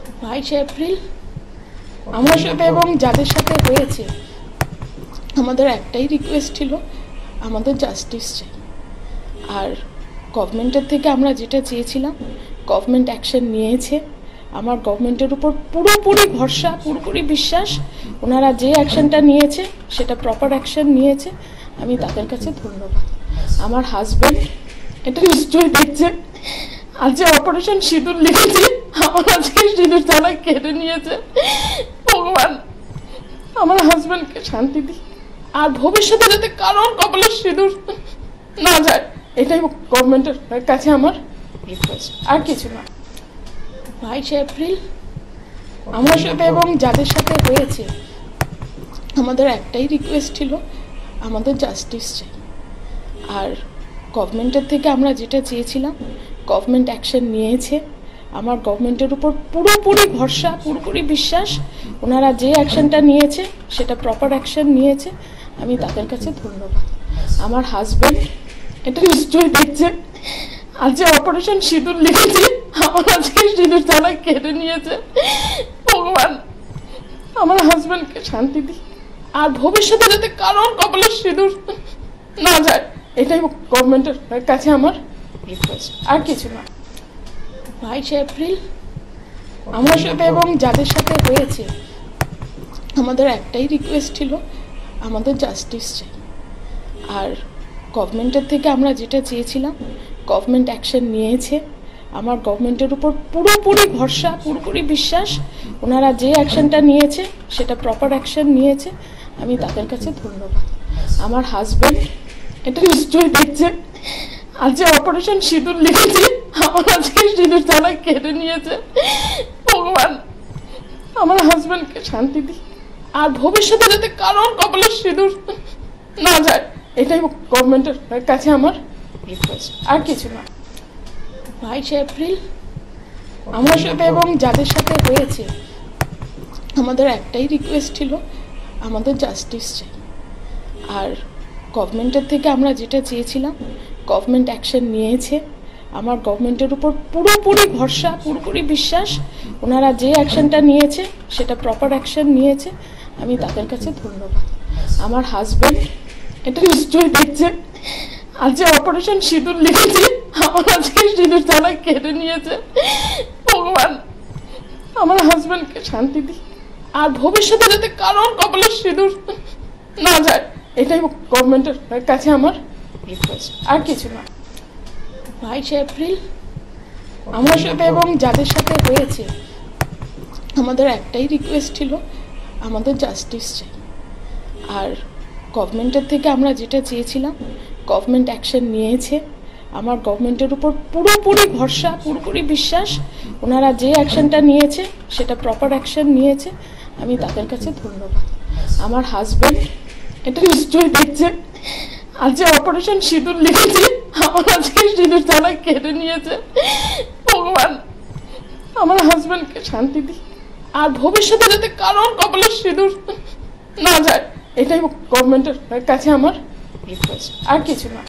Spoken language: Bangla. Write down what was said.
22 এপ্রিল আমার সাথে এবং যাদের সাথে হয়েছে আমাদের একটাই রিকোয়েস্ট ছিল, আমাদের জাস্টিস চাই। আর গভর্নমেন্টের থেকে আমরা যেটা চেয়েছিলাম, গভর্নমেন্ট অ্যাকশন নিয়েছে। আমার গভর্নমেন্টের উপর পুরোপুরি ভরসা, পুরোপুরি বিশ্বাস। ওনারা যে অ্যাকশনটা নিয়েছে সেটা প্রপার অ্যাকশন নিয়েছে, আমি তাদের কাছে ধন্যবাদ। আমার হাজব্যান্ড এটা নিশ্চয়ই দেখছেন, আজ যে অপারেশন সিঁদুর লিখেছে, আমার আজকে সিঁদুর তারা কেটে নিয়েছে। ভগবান আমার হাজব্যান্ডকে শান্তি দিই, আর ভবিষ্যতে যাতে কারোর কপালে সিঁদুর না যায়, এটাই গভর্নমেন্টের কাছে আমার রিকোয়েস্ট, আর কিছু না। 22 এপ্রিল আমার সাথে এবং যাদের সাথে হয়েছে আমাদের একটাই রিকোয়েস্ট ছিল, আমাদের জাস্টিস চাই। আর গভর্নমেন্টের থেকে আমরা যেটা চেয়েছিলাম, গভর্নমেন্ট অ্যাকশন নিয়েছে। আমার গভর্নমেন্টের উপর পুরোপুরি ভরসা, পুরোপুরি বিশ্বাস। ওনারা যে অ্যাকশনটা নিয়েছে সেটা প্রপার অ্যাকশন নিয়েছে, আমি তাদের কাছে ধন্যবাদ। আমার হাজব্যান্ড এটা নিশ্চয়ই দেখছেন, আজ যে অপারেশন সিঁদুর লিখেছে, আমার আজকে সিঁদুর তারা কেটে নিয়েছে। ভগবান আমার হাজব্যান্ডকে শান্তি দিই, আর ভবিষ্যতে যাতে কারোর কপালে সিঁদুর না যায়, এটাই গভর্নমেন্টের কাছে আমার রিকোয়েস্ট, আর কিছু না। 22 এপ্রিল আমার সাথে এবং যাদের সাথে হয়েছে আমাদের একটাই রিকোয়েস্ট ছিল, আমাদের জাস্টিস চাই। আর গভর্নমেন্টের থেকে আমরা যেটা চেয়েছিলাম, গভর্নমেন্ট অ্যাকশন নিয়েছে। আমার গভর্নমেন্টের উপর পুরোপুরি ভরসা, পুরোপুরি বিশ্বাস। ওনারা যে অ্যাকশনটা নিয়েছে সেটা প্রপার অ্যাকশন নিয়েছে, আমি তাদের কাছে ধন্যবাদ। আমার হাজব্যান্ড এটা নিশ্চয়ই দেখছেন, আজ যে অপারেশন সিঁদুর লিখেছে, আমার আজকে সিঁদুর তারা কেটে নিয়েছে। ভগবান আমার হাজব্যান্ডকে শান্তি দিই, আর ভবিষ্যতে যাতে কারোর কপালে সিঁদুর না যায়, এটাই গভর্নমেন্টের কাছে আমার রিকোয়েস্ট, আর কিছু না। 22 এপ্রিল আমার সাথে এবং যাদের সাথে হয়েছে আমাদের একটাই রিকোয়েস্ট ছিল, আমাদের জাস্টিস চাই। আর গভর্নমেন্টের থেকে আমরা যেটা চেয়েছিলাম, গভর্নমেন্ট অ্যাকশন নিয়েছে। আমার গভর্নমেন্টের উপর পুরোপুরি ভরসা, পুরোপুরি বিশ্বাস। ওনারা যে অ্যাকশনটা নিয়েছে সেটা প্রপার অ্যাকশন নিয়েছে, আমি তাদের কাছে ধন্যবাদ। আমার হাজব্যান্ড এটা নিশ্চয়ই দেখছেন, আজ যে অপারেশন সিঁদুর লিখেছে, আমার আজকে সিঁদুর তারা কেটে নিয়েছে। ভগবান আমার হাজব্যান্ডকে শান্তি দিই, আর ভবিষ্যতে যাতে কারোর কপালে সিঁদুর না যায়, এটাই গভর্নমেন্টের কাছে আমার রিকোয়েস্ট, আর কিছু না। 22 এপ্রিল আমার সাথে এবং যাদের সাথে হয়েছে আমাদের একটাই রিকোয়েস্ট ছিল, আমাদের জাস্টিস চাই। আর গভর্নমেন্টের থেকে আমরা যেটা চেয়েছিলাম, গভর্নমেন্ট অ্যাকশন নিয়েছে। আমার গভর্নমেন্টের উপর পুরোপুরি ভরসা, পুরোপুরি বিশ্বাস। ওনারা যে অ্যাকশনটা নিয়েছে সেটা প্রপার অ্যাকশন নিয়েছে, আমি তাদের কাছে ধন্যবাদ। আমার হাজব্যান্ড এটা নিশ্চয়ই দেখছেন, আজ যে অপারেশন সিঁদুর লিখেছে, আমার আজকে সিঁদুর তারা কেটে নিয়েছে। ভগবান আমার হাজব্যান্ডকে শান্তি দিই, আর ভবিষ্যতে যাতে কারোর কপালে সিঁদুর না যায়, এটাই গভর্নমেন্টের কাছে আমার রিকোয়েস্ট, আর কিছু না।